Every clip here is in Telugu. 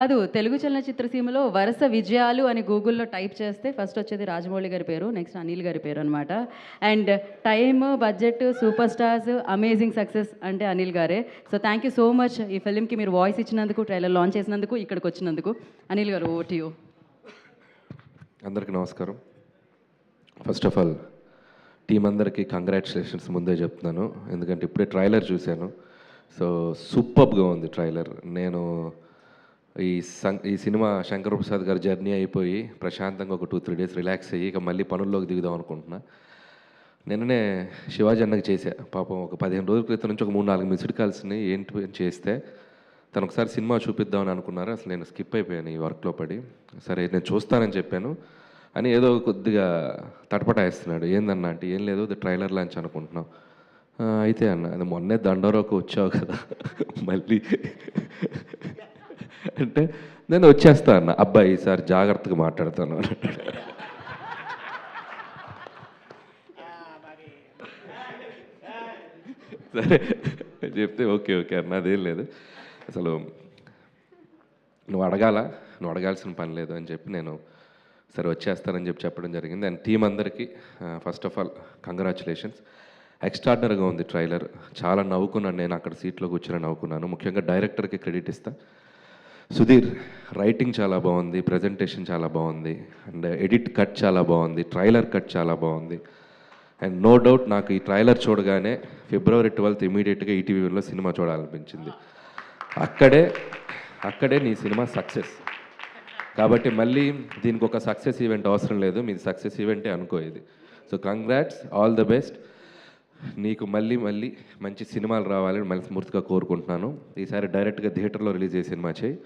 కాదు. తెలుగు చలనచిత్ర సీమలో వరుస విజయాలు అని గూగుల్‌లో టైప్ చేస్తే ఫస్ట్ వచ్చేది రాజమౌళి గారి పేరు. నెక్స్ట్ అనిల్ గారి పేరనమాట. And time, budget, superstars, amazing success అంటే అనిల్ గారే. So thank you so much ఈ ఫిల్మ్‌కి మీరు వాయిస్ ఇచ్చినందుకు, ట్రైలర్ లాంచ్ చేసినందుకు, ఇక్కడికొచ్చినందుకు. అనిల్ గారు ఓవర్ టు యూ. అందరికీ నమస్కారం. ఫస్ట్ ఆఫ్ ఆల్ టీం అందరికీ కంగ్రాచులేషన్స్ ముందే చెప్తున్నాను. ఎందుకంటే ఇప్పుడే ట్రైలర్ చూశాను. సో సూపర్బ్గా ఉంది ట్రైలర్. నేను ఈ సినిమా శంకర్ ప్రసాద్ గారి జర్నీ అయిపోయి ప్రశాంతంగా ఒక 2-3 డేస్ రిలాక్స్ అయ్యి ఇక మళ్ళీ పనుల్లోకి దిగుదాం అనుకుంటున్నా. నిన్ననే శివాజీ అన్నకి చేశా. పాపం ఒక 15 రోజుల క్రితం నుంచి ఒక 3-4 మిస్డ్ కాల్స్ని ఏంటి చేస్తే తను ఒకసారి సినిమా చూపిద్దామని అనుకున్నారు. అసలు నేను స్కిప్ అయిపోయాను ఈ వర్క్లో పడి. సరే నేను చూస్తానని చెప్పాను అని ఏదో కొద్దిగా తటపటాయిస్తున్నాడు. ఏందన్నా అంటే ఏం లేదు, ట్రైలర్ లాంచ్ అనుకుంటున్నాం. అయితే అన్న అది మొన్నే దండోరకు వచ్చావు కదా మళ్ళీ అంటే నేను వచ్చేస్తా అన్న. అబ్బాయి ఈసారి జాగ్రత్తగా మాట్లాడతాను సరే చెప్తే ఓకే ఓకే అన్న, అదేం లేదు అసలు నువ్వు అడగాల్సిన పని లేదు అని చెప్పి నేను సరే వచ్చేస్తానని చెప్పి చెప్పడం జరిగింది. అండ్ టీం అందరికీ ఫస్ట్ ఆఫ్ ఆల్ కంగ్రాచులేషన్స్. ఎక్స్ట్రాడినరీగా ఉంది ట్రైలర్. చాలా నవ్వుకున్నాను, నేను అక్కడ సీట్లో కూర్చొని నవ్వుకున్నాను. ముఖ్యంగా డైరెక్టర్కి క్రెడిట్ ఇస్తా. సుధీర్ రైటింగ్ చాలా బాగుంది, ప్రజెంటేషన్ చాలా బాగుంది, అండ్ ఎడిట్ కట్ చాలా బాగుంది, ట్రైలర్ కట్ చాలా బాగుంది. అండ్ నో డౌట్ నాకు ఈ ట్రైలర్ చూడగానే February 12th ఇమీడియట్గా ఈటీవీలో సినిమా చూడాలనిపించింది. అక్కడే నీ సినిమా సక్సెస్. కాబట్టి మళ్ళీ దీనికి ఒక సక్సెస్ ఈవెంట్ అవసరం లేదు, మీది సక్సెస్ ఈవెంటే అనుకో ఇది. So congrats, all the best. నీకు మళ్ళీ మంచి సినిమాలు రావాలని మనస్ఫూర్తిగా కోరుకుంటున్నాను. ఈసారి డైరెక్ట్గా థియేటర్లో రిలీజ్ చేసే సినిమా చేయి.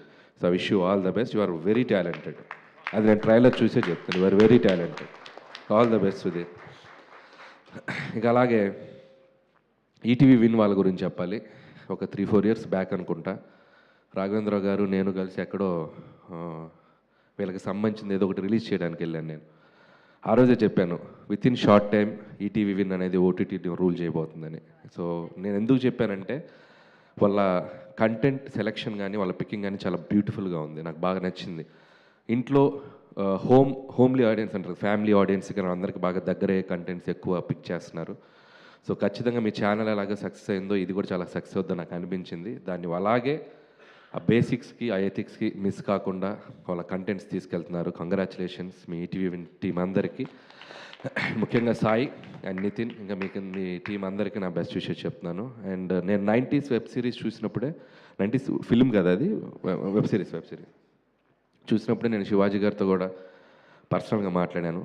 So wish you all the best. You are very talented. అది నేను ట్రైలర్ చూసే చెప్తాను. You are very talented. All the best Sudheer. ఇక అలాగే ఈటీవీ విన్ వాళ్ళ గురించి చెప్పాలి. ఒక 3-4 ఇయర్స్ బ్యాక్ అనుకుంటా రాఘవేంద్రరావు గారు నేను కలిసి ఎక్కడో వీళ్ళకి సంబంధించింది ఏదో ఒకటి రిలీజ్ చేయడానికి వెళ్ళాను నేను. ఆ రోజే చెప్పాను with in short time ETV win అనేది ఓటీటీ రూల్ చేయబోతుందని. సో నేను ఎందుకు చెప్పానంటే వాళ్ళ కంటెంట్ సెలెక్షన్ కానీ వాళ్ళ పికింగ్ కానీ చాలా బ్యూటిఫుల్గా ఉంది, నాకు బాగా నచ్చింది. ఇంట్లో హోమ్లీ ఆడియన్స్ అంటారు, ఫ్యామిలీ ఆడియన్స్కి అందరికి బాగా దగ్గరయ్యే కంటెంట్స్ ఎక్కువ పిక్ చేస్తున్నారు. సో ఖచ్చితంగా మీ ఛానల్ ఎలాగ సక్సెస్ అయిందో ఇది కూడా చాలా సక్సెస్ అవుతుందని నాకు అనిపించింది. దాన్ని అలాగే ఆ బేసిక్స్కి ఆ ఎథిక్స్కి మిస్ కాకుండా వాళ్ళ కంటెంట్స్ తీసుకెళ్తున్నారు. కంగ్రాచులేషన్స్ మీ ఈటీవీ టీం అందరికీ, ముఖ్యంగా సాయి అండ్ నితిన్, ఇంకా మీకు మీ టీం అందరికీ నా బెస్ట్ విషయం చెప్తున్నాను. అండ్ నేను 90s వెబ్ సిరీస్ చూసినప్పుడే, 90s ఫిల్మ్ కదా అది, వెబ్ సిరీస్ చూసినప్పుడే నేను శివాజీ గారితో కూడా పర్సనల్గా మాట్లాడాను.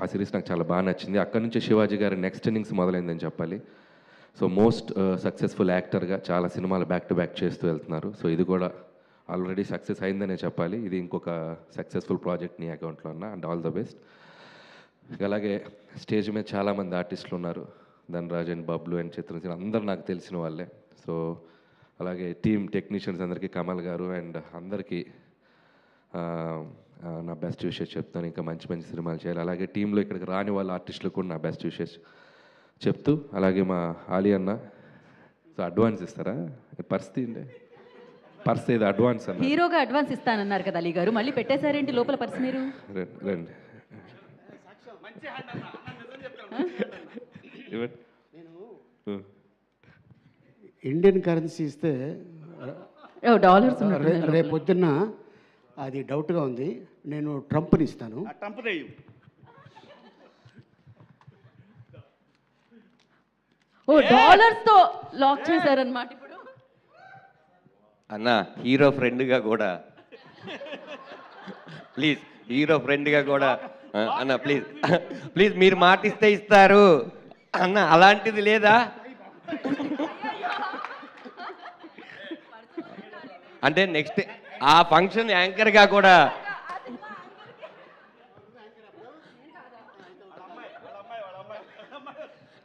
ఆ సిరీస్ నాకు చాలా బాగా నచ్చింది. అక్కడి నుంచే శివాజీ గారి నెక్స్ట్ ఇన్నింగ్స్ మొదలైందని చెప్పాలి. సో మోస్ట్ సక్సెస్ఫుల్ యాక్టర్గా చాలా సినిమాలు బ్యాక్ టు బ్యాక్ చేస్తూ వెళ్తున్నారు. సో ఇది కూడా ఆల్రెడీ సక్సెస్ అయిందనే చెప్పాలి. ఇది ఇంకొక సక్సెస్ఫుల్ ప్రాజెక్ట్ నీ అకౌంట్లో అన్న. And all the best. అలాగే స్టేజ్ మీద చాలామంది ఆర్టిస్టులు ఉన్నారు, ధనరాజ్ అండ్ బబ్లు అండ్ చిత్రసేన, అందరు నాకు తెలిసిన వాళ్ళే. సో అలాగే టీమ్ టెక్నీషియన్స్ అందరికీ, కమల్ గారు అండ్ అందరికీ నా బెస్ట్ విషెస్ చెప్తాను. ఇంకా మంచి మంచి సినిమాలు చేయాలి. అలాగే టీంలో ఇక్కడికి రాని వాళ్ళ ఆర్టిస్టులకు కూడా నా బెస్ట్ విషెస్ చెప్తూ, అలాగే మా ఆలీ అన్న సో అడ్వాన్స్ ఇస్తారా? పరిస్థితి పర్స్ ఏదో అడ్వాన్స్ అన్న, హీరోగా అడ్వాన్స్ ఇస్తానన్నారు కదా అలీ గారు, మళ్ళీ పెట్టేశారేంటి లోపల పర్స్ మీరు? రండి ఇండియన్ కరెన్సీ ఇస్తే డాలర్స్ రేపు పొద్దున్న అది డౌట్గా ఉంది. నేను ట్రంప్ని ఇస్తాను. ఓ డాలర్స్ తో లాక్ చేశారన్నమాట ఇప్పుడు. అన్న హీరో ఫ్రెండ్గా కూడా ప్లీజ్, హీరో ఫ్రెండ్గా కూడా అన్న ప్లీజ్ మీరు మాటిస్తే ఇస్తారు అన్న, అలాంటిది లేదా? అంటే నెక్స్ట్ ఆ ఫంక్షన్ యాంకర్గా కూడా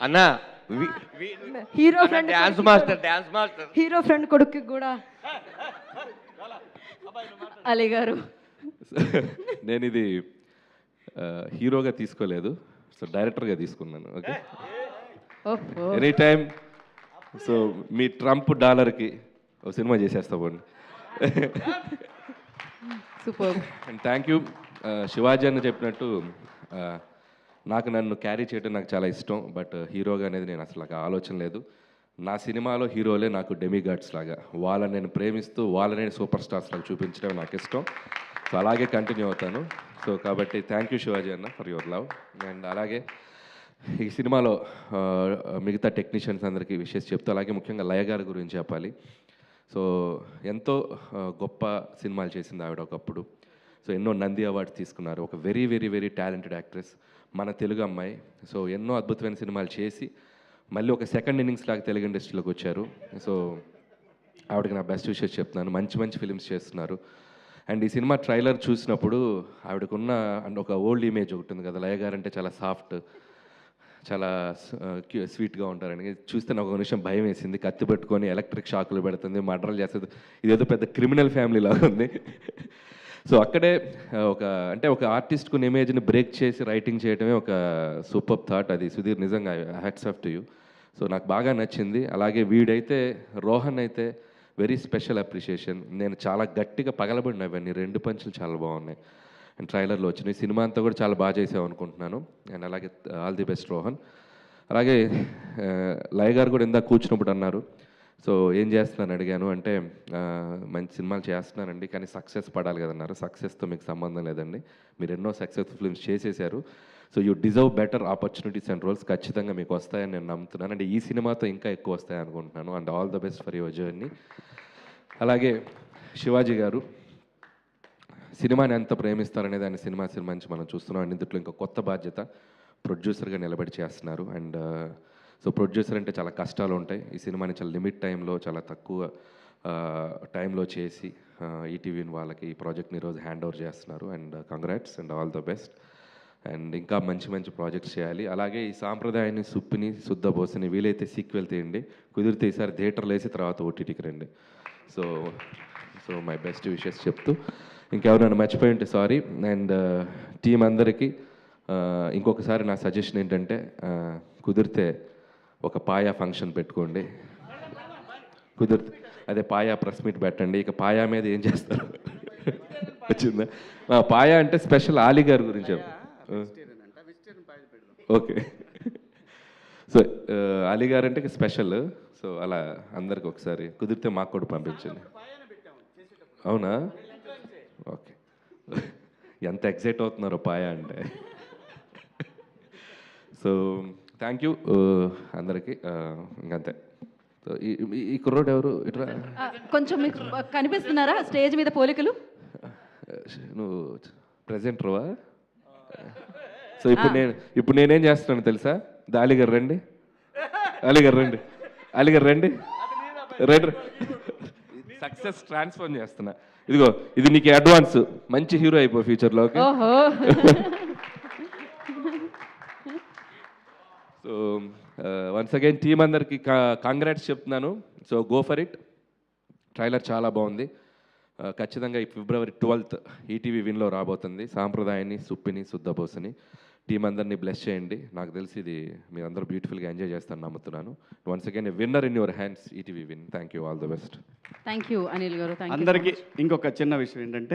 అన్న hero friend, dance master hero friend కొడుకు కూడా అలీ గారు. నేను ఇది హీరోగా తీసుకోలేదు, సో డైరెక్టర్గా తీసుకున్నాను. Okay, any time. సో మీ ట్రంప్ డాలర్కి ఒక సినిమా చేసేస్తా పోండి. Super. And thank you. Shivaji అన్న చెప్పినట్టు నాకు నన్ను క్యారీ చేయడం నాకు చాలా ఇష్టం, బట్ హీరోగా అనేది నేను అసలు నాకు ఆలోచన లేదు. నా సినిమాలో హీరోలే నాకు డెమిగాడ్స్ లాగా, వాళ్ళని నేను ప్రేమిస్తూ వాళ్ళని నేను సూపర్ స్టార్స్ లాగా చూపించడం నాకు ఇష్టం. సో అలాగే కంటిన్యూ అవుతాను. సో కాబట్టి థ్యాంక్ యూ శివాజీ అన్న ఫర్ యువర్ లవ్. అండ్ అలాగే ఈ సినిమాలో మిగతా టెక్నీషియన్స్ అందరికీ విషెస్ చెప్తూ, అలాగే ముఖ్యంగా లయ గారి గురించి చెప్పాలి. సో ఎంతో గొప్ప సినిమాలు చేసింది ఆవిడ ఒకప్పుడు. సో ఎన్నో నంది అవార్డ్స్ తీసుకున్నారు. ఒక very very very talented actress, మన తెలుగు అమ్మాయి. సో ఎన్నో అద్భుతమైన సినిమాలు చేసి మళ్ళీ ఒక సెకండ్ ఇన్నింగ్స్ లాగా తెలుగు ఇండస్ట్రీలోకి వచ్చారు. సో ఆవిడకి నా బెస్ట్ విషెస్ చెప్తున్నాను. మంచి మంచి ఫిలిమ్స్ చేస్తున్నారు. అండ్ ఈ సినిమా ట్రైలర్ చూసినప్పుడు ఆవిడకున్న అండ్ ఒక ఓల్డ్ ఇమేజ్ ఒకటి ఉంది కదా, లయ గారు అంటే చాలా సాఫ్ట్, చాలా స్వీట్గా ఉంటారని చూస్తే నాకు ఒక నిమిషం భయం వేసింది. కత్తి పెట్టుకొని ఎలక్ట్రిక్ షాకులు పెడుతుంది, మర్డర్లు చేస్తుంది, ఇదేదో పెద్ద క్రిమినల్ ఫ్యామిలీ లాగా ఉంది. సో అక్కడే ఒక ఆర్టిస్ట్కు ఇమేజ్ని బ్రేక్ చేసి రైటింగ్ చేయడమే ఒక సూపర్ థాట్. అది సుధీర్, నిజంగా hats off to you. So నాకు బాగా నచ్చింది. అలాగే వీడైతే రోహన్ అయితే వెరీ స్పెషల్ అప్రిషియేషన్. నేను చాలా గట్టిగా పగలబడినవన్నీ 2 పంచులు చాలా బాగున్నాయి. అండ్ ట్రైలర్లో వచ్చినాయి. సినిమా అంతా కూడా చాలా బాగా చేసావు అనుకుంటున్నాను. అండ్ అలాగే ఆల్ ది బెస్ట్ రోహన్. అలాగే లయ గారు కూడా ఇందాక కూర్చున్నప్పుడు అన్నారు, సో ఏం చేస్తున్నాను అడిగాను. అంటే మంచి సినిమాలు చేస్తున్నానండి, కానీ సక్సెస్ పడాలి కదన్నారు. సక్సెస్తో మీకు సంబంధం లేదండి, మీరు ఎన్నో సక్సెస్ఫుల్ ఫిల్మ్స్ చేసేసారు. So you deserve better opportunities and roles. ఖచ్చితంగా మీకు వస్తాయని నేను నమ్ముతున్నాను. అంటే ఈ సినిమాతో ఇంకా ఎక్కువ వస్తాయి అనుకుంటున్నాను. And all the best for your journey. అలాగే శివాజీ గారు సినిమాని ఎంత ప్రేమిస్తారనేది ఆయన సినిమా నుంచి మనం చూస్తున్నాం. అండ్ ఇందులో ఇంకా కొత్త బాధ్యత, ప్రొడ్యూసర్గా నిలబడి చేస్తున్నారు. అండ్ సో ప్రొడ్యూసర్ అంటే చాలా కష్టాలు ఉంటాయి. ఈ సినిమాని చాలా లిమిట్ టైంలో, చాలా తక్కువ టైంలో చేసి ఈటీవీ వాళ్ళకి ఈ ప్రాజెక్ట్ని ఈరోజు హ్యాండ్ ఓవర్ చేస్తున్నారు. And congrats and all the best. And ఇంకా మంచి మంచి ప్రాజెక్ట్స్ చేయాలి. అలాగే ఈ సాంప్రదాయాన్ని, సుప్పిని, శుద్ధ బోసని వీలైతే సీక్వెల్ తీయండి, కుదిరితే ఈసారి థియేటర్లో వేసి తర్వాత ఓటీటీకి రండి. సో మై బెస్ట్ విషెస్ చెప్తూ, ఇంకెవరైనా మర్చిపోయి ఉంటే సారీ. అండ్ టీం అందరికీ ఇంకొకసారి నా సజెషన్ ఏంటంటే, కుదిరితే ఒక పాయా ఫంక్షన్ పెట్టుకోండి. కుదిరితే అదే పాయా ప్రెస్ మీట్ పెట్టండి. ఇక పాయా మీద ఏం చేస్తారు వచ్చిందా? పాయా అంటే స్పెషల్ ఆలీ గారి గురించి. ఓకే. సో అలీ గారు అంటే స్పెషల్. సో అలా అందరికి ఒకసారి కుదిరితే మాకు కూడా పంపించండి. అవునా? ఓకే. ఎంత ఎగ్జైట్ అవుతున్నారో పాయా అంటే. సో థ్యాంక్ యూ అందరికీ. ఇంకంతే. సో ఈ కుర్రోడు ఎవరు? ఇట్లా కొంచెం మీకు కనిపిస్తున్నారా స్టేజ్ మీద పోలికలు? నువ్వు ప్రెజెంటర్వా? సో ఇప్పుడు నేనేం చేస్తున్నాను తెలుసా? అలీగారు రండి, అలీగారు రండి, అలీగారు రండి, రండి. సక్సెస్ ట్రాన్స్ఫర్ చేస్తున్నా. ఇదిగో ఇది నీకు అడ్వాన్స్. మంచి హీరో అయిపో ఫ్యూచర్లో. ఓహో. సో వన్స్ అగైన్ టీం అందరికి కాంగ్రాట్స్ చెప్తున్నాను. So go for it. Trailer చాలా బాగుంది. ఖచ్చితంగా ఈ February 12th ఈటీవీ విన్లో రాబోతుంది. సాంప్రదాయాన్ని, సుప్పిని, శుద్ధబోసని. టీం అందరినీ బ్లెస్ చేయండి. నాకు తెలిసి ఇది మీరందరూ బ్యూటిఫుల్గా ఎంజాయ్ చేస్తారని నమ్ముతున్నాను. Once again winner in your hands, ETV win. Thank you, all the best. Thank you Anil గారు. అందరికీ ఇంకొక చిన్న విషయం ఏంటంటే,